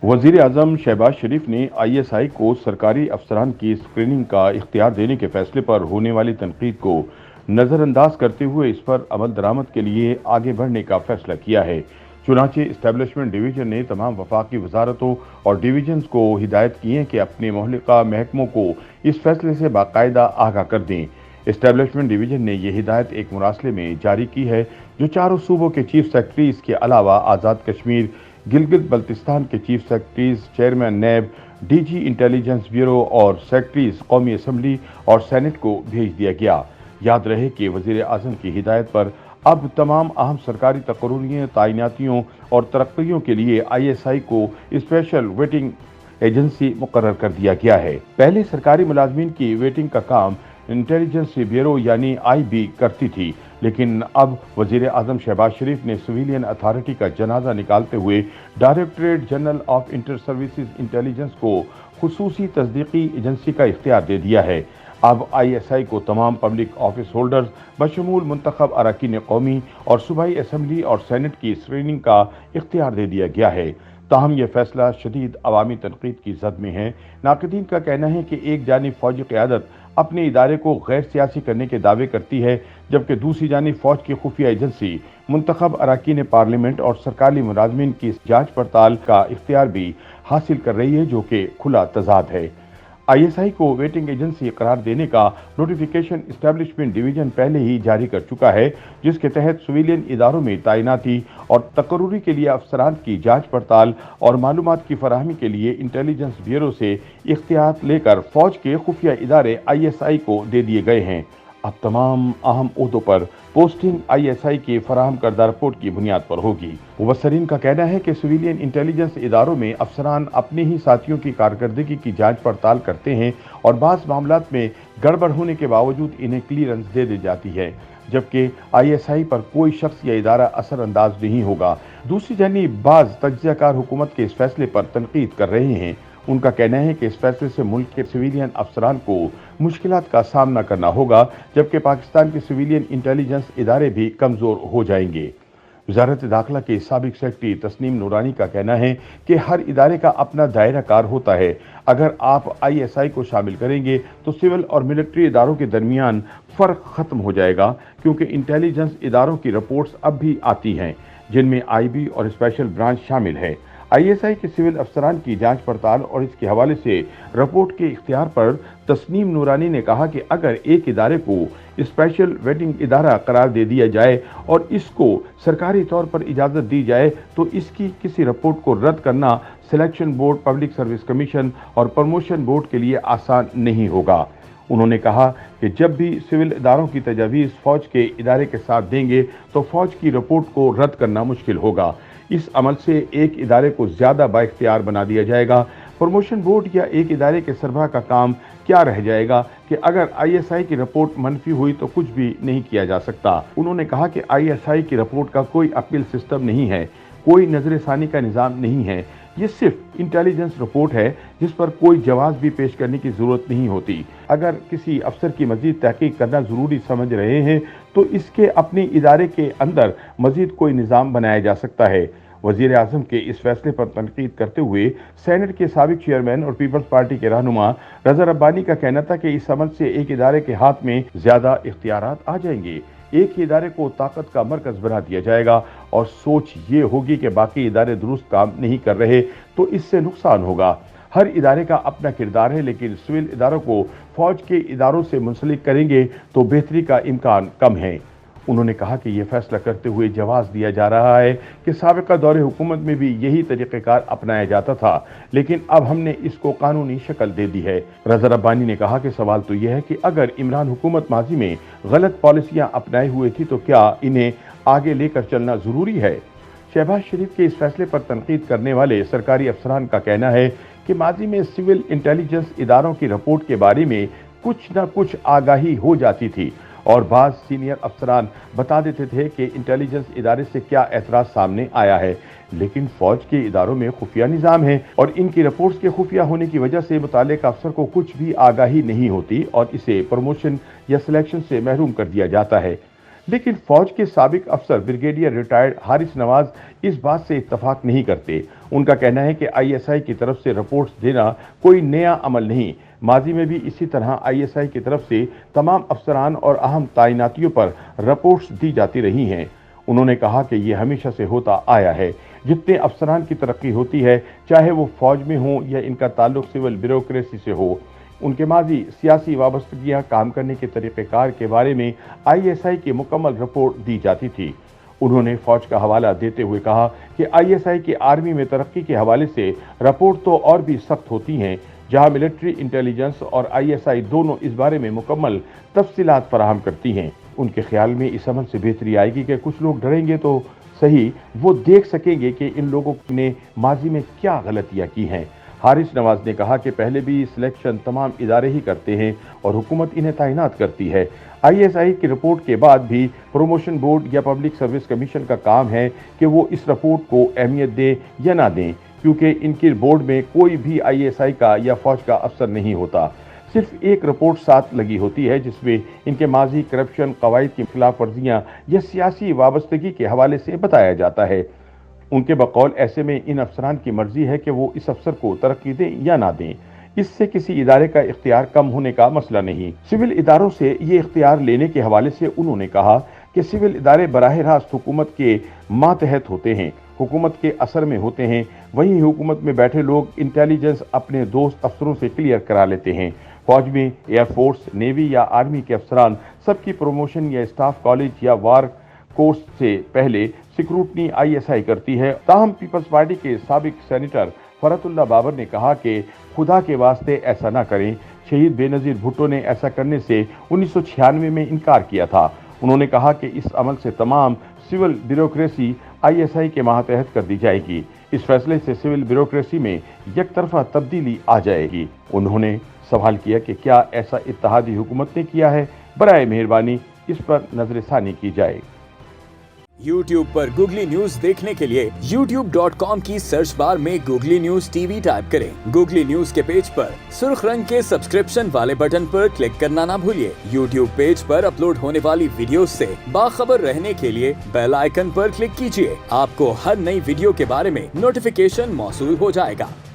वजीर आजम शहबाज शरीफ ने ISI को सरकारी अफसरान की स्क्रीनिंग का इख्तियार देने के फैसले पर होने वाली तनकीद को नजरअंदाज करते हुए इस पर अमल दरामद के लिए आगे बढ़ने का फैसला किया है। चुनांचे इस्टेब्लिशमेंट डिवीजन ने तमाम वफाकी वजारतों और डिवीजन को हिदायत की है कि अपने मुतल्लिका महकमों को इस फैसले से बाकायदा आगाह कर दें। इस्टेब्लिशमेंट डिवीजन ने यह हिदायत एक मुरासले में जारी की है जो चारों सूबों के चीफ सेक्रेटरीज के अलावा आज़ाद कश्मीर, गिलगित बल्तिस्तान के चीफ सेक्रेटरीज, चेयरमैन नैब, DG इंटेलिजेंस ब्यूरो और सेक्रेटरीज कौमी असम्बली और सेनेट को भेज दिया गया। याद रहे कि वजीर आजम की हिदायत पर अब तमाम अहम सरकारी तकर्रियों, तैनातियों और तरक्कियों के लिए ISI को स्पेशल वेटिंग एजेंसी मुकर्रर कर दिया गया है। पहले सरकारी मुलाजमीन की वेटिंग का काम इंटेलिजेंस ब्यूरो यानी IB करती थी, लेकिन अब वजीर आजम शहबाज शरीफ ने सिविलियन अथॉरिटी का जनाजा निकालते हुए directorate general of inter services intelligence को खुसूसी तस्दीकी एजेंसी का इख्तियार दे दिया है। अब ISI को तमाम पब्लिक ऑफिस होल्डर्स बशमूल मुंतखब अरकान कौमी और सूबाई असम्बली और सेनेट की स्क्रीनिंग का इख्तियार दे दिया गया है। ताहम यह फैसला शदीद अवामी तनकीद की जद में है। नाक़दीन का कहना है कि एक जानिब फौजी क़यादत अपने इदारे को गैर सियासी करने के दावे करती है, जबकि दूसरी जानिब फौज की खुफिया एजेंसी मुंतखब अरकान पार्लियामेंट और सरकारी मुलाजमीन की जांच पड़ताल का इख्तियार भी हासिल कर रही है, जो कि खुला तजाद है। ISI को वेटिंग एजेंसी करार देने का नोटिफिकेशन इस्टेब्लिशमेंट डिवीजन पहले ही जारी कर चुका है, जिसके तहत सिविलियन इदारों में तैनाती और तकर्रुरी के लिए अफसरान की जांच पड़ताल और मालूमात की फराहमी के लिए इंटेलिजेंस ब्यूरो से इख्तियार लेकर फौज के खुफिया इदारे ISI को दे दिए गए हैं। अब तमाम अहम ओहदों पर पोस्टिंग ISI के फराहम करदा रिपोर्ट की बुनियाद पर होगी। मुबस्सरीन का कहना है कि सिविलियन इंटेलिजेंस इदारों में अफसरान अपने ही साथियों की कारकर्दगी की जांच पड़ताल करते हैं और बाज़ मामलात में गड़बड़ होने के बावजूद इन्हें क्लियरेंस दे दी जाती है, जबकि ISI पर कोई शख्स या इदारा असरअंदाज नहीं होगा। दूसरी जानिब बाज़ तज्ज़ियाकार हुकूमत के इस फैसले पर तनकीद कर रहे हैं। उनका कहना है कि इस फैसले से मुल्क के सिविलियन अफसरान को मुश्किलात का सामना करना होगा, जबकि पाकिस्तान के सिविलियन इंटेलिजेंस इदारे भी कमज़ोर हो जाएंगे। वज़ारत दाखिला के साबिक सेक्रेटरी तस्नीम नूरानी का कहना है कि हर इदारे का अपना दायरा कार होता है। अगर आप ISI को शामिल करेंगे तो सिविल और मिलिट्री इदारों के दरमियान फ़र्क ख़त्म हो जाएगा, क्योंकि इंटेलिजेंस इदारों की रिपोर्ट्स अब भी आती हैं, जिनमें IB और स्पेशल ब्रांच शामिल है। ISI के सिविल अफसरान की जांच पड़ताल और इसके हवाले से रिपोर्ट के इख्तियार पर तस्नीम नूरानी ने कहा कि अगर एक इदारे को स्पेशल वेटिंग इदारा करार दे दिया जाए और इसको सरकारी तौर पर इजाज़त दी जाए तो इसकी किसी रिपोर्ट को रद्द करना selection board, public service commission और प्रमोशन बोर्ड के लिए आसान नहीं होगा। उन्होंने कहा कि जब भी सिविल इदारों की तजावीज़ फौज के इदारे के साथ देंगे तो फौज की रिपोर्ट को रद्द करना मुश्किल होगा। इस अमल से एक इदारे को ज़्यादा बाइख्तियार बना दिया जाएगा। प्रमोशन बोर्ड या एक इदारे के सरबराह का काम क्या रह जाएगा कि अगर ISI की रिपोर्ट मनफी हुई तो कुछ भी नहीं किया जा सकता। उन्होंने कहा कि ISI की रिपोर्ट का कोई अपील सिस्टम नहीं है, कोई नजरसानी का निज़ाम नहीं है। ये सिर्फ इंटेलिजेंस रिपोर्ट है जिस पर कोई जवाब भी पेश करने की ज़रूरत नहीं होती। अगर किसी अफसर की मज़ीद तहकीक करना ज़रूरी समझ रहे हैं तो इसके अपने इदारे के अंदर मज़ीद कोई निज़ाम बनाया जा सकता है। वज़ीर आज़म के इस फैसले पर तनकीद करते हुए सेनेट के साबिक चेयरमैन और पीपल्स पार्टी के रहनुमा रज़ा रब्बानी का कहना था कि इस अमल से एक इदारे के हाथ में ज़्यादा इख्तियारात आ जाएंगे, एक ही इदारे को ताकत का मरकज़ बना दिया जाएगा और सोच ये होगी कि बाकी इदारे दुरुस्त काम नहीं कर रहे तो इससे नुकसान होगा। हर इदारे का अपना किरदार है, लेकिन सिविल इदारों को फौज के इदारों से मुंसलिक करेंगे तो बेहतरी का इम्कान कम है। उन्होंने कहा कि यह फैसला करते हुए जवाब दिया जा रहा है कि साबिका दौरे हुकूमत में भी यही तरीक़ेकार अपनाया जाता था, लेकिन अब हमने इसको कानूनी शक्ल दे दी है। रज़ा रब्बानी ने कहा कि सवाल तो यह है कि अगर इमरान हुकूमत माजी में गलत पॉलिसियां अपनाए हुए थी तो क्या इन्हें आगे लेकर चलना ज़रूरी है। शहबाज शरीफ के इस फैसले पर तनकीद करने वाले सरकारी अफसरान का कहना है कि माजी में सिविल इंटेलिजेंस इदारों की रिपोर्ट के बारे में कुछ न कुछ आगाही हो जाती थी और बाज़ सीनियर अफसरान बता देते थे कि इंटेलिजेंस इदारे से क्या एतराज़ सामने आया है, लेकिन फौज के इदारों में खुफिया निज़ाम है और इनकी रिपोर्ट्स के खुफिया होने की वजह से मुताल्लिक अफसर को कुछ भी आगाही नहीं होती और इसे प्रमोशन या सिलेक्शन से महरूम कर दिया जाता है। लेकिन फौज के साबिक अफसर ब्रिगेडियर रिटायर्ड हारिस नवाज इस बात से इत्तफाक नहीं करते। उनका कहना है कि आईएसआई की तरफ से रिपोर्ट्स देना कोई नया अमल नहीं, माजी में भी इसी तरह आईएसआई की तरफ से तमाम अफसरान और अहम तैनातियों पर रिपोर्ट्स दी जाती रही हैं। उन्होंने कहा कि ये हमेशा से होता आया है। जितने अफसरान की तरक्की होती है, चाहे वो फौज में हो या इनका ताल्लुक सिविल ब्यूरोक्रेसी से हो, उनके माजी सियासी वाबस्तगियां, काम करने के तरीक़ेकार के बारे में आईएसआई की मुकम्मल रिपोर्ट दी जाती थी। उन्होंने फौज का हवाला देते हुए कहा कि आईएसआई की आर्मी में तरक्की के हवाले से रिपोर्ट तो और भी सख्त होती हैं, जहां मिलिट्री इंटेलिजेंस और आईएसआई दोनों इस बारे में मुकम्मल तफसीलात फराहम करती हैं। उनके ख्याल में इस अमल से बेहतरी आएगी कि कुछ लोग डरेंगे तो सही, वो देख सकेंगे कि इन लोगों ने माजी में क्या गलतियां की हैं। हारिस नवाज ने कहा कि पहले भी सिलेक्शन तमाम इदारे ही करते हैं और हुकूमत इन्हें तैनात करती है। आईएसआई की रिपोर्ट के बाद भी प्रमोशन बोर्ड या पब्लिक सर्विस कमीशन का काम है कि वो इस रिपोर्ट को अहमियत दें या ना दें, क्योंकि इनके बोर्ड में कोई भी आईएसआई का या फौज का अफसर नहीं होता। सिर्फ एक रिपोर्ट साथ लगी होती है जिसमें इनके माजी करप्शन, कवायद की खिलाफ वर्जियां या सियासी वाबस्तगी के हवाले से बताया जाता है। उनके बकौल ऐसे में इन अफसरान की मर्जी है कि वो इस अफसर को तरक्की दें या ना दें। इससे किसी इदारे का इख्तियार कम होने का मसला नहीं। सिविल इदारों से ये इख्तियार लेने के हवाले से उन्होंने कहा कि सिविल इदारे बराह रास्त हुकूमत के मातहत होते हैं, हुकूमत के असर में होते हैं। वहीं हुकूमत में बैठे लोग इंटेलिजेंस अपने दोस्त अफसरों से क्लियर करा लेते हैं। फौज में एयरफोर्स, नेवी या आर्मी के अफसरान सबकी प्रमोशन या स्टाफ कॉलेज या वार कोर्स से पहले सिक्रूटनी आईएसआई करती है। ताहम पीपल्स पार्टी के साबिक सेनेटर फरतुल्ला बाबर ने कहा कि खुदा के वास्ते ऐसा ना करें। शहीद बेनजीर भुट्टो ने ऐसा करने से 1996 में इनकार किया था। उन्होंने कहा कि इस अमल से तमाम सिविल ब्यूरोक्रेसी आईएसआई के मातहत कर दी जाएगी। इस फैसले से सिविल ब्यूरोक्रेसी में एक तरफा तब्दीली आ जाएगी। उन्होंने सवाल किया कि क्या ऐसा इत्तेहादी हुकूमत ने किया है? बराए मेहरबानी इस पर नजरसानी की जाए। YouTube पर गूगली न्यूज देखने के लिए youtube.com की सर्च बार में गूगली न्यूज टीवी टाइप करें। गूगली न्यूज के पेज पर सुर्ख रंग के सब्सक्रिप्शन वाले बटन पर क्लिक करना ना भूलिए। YouTube पेज पर अपलोड होने वाली वीडियोस से बाखबर रहने के लिए बेल आइकन पर क्लिक कीजिए। आपको हर नई वीडियो के बारे में नोटिफिकेशन मौसूल हो जाएगा।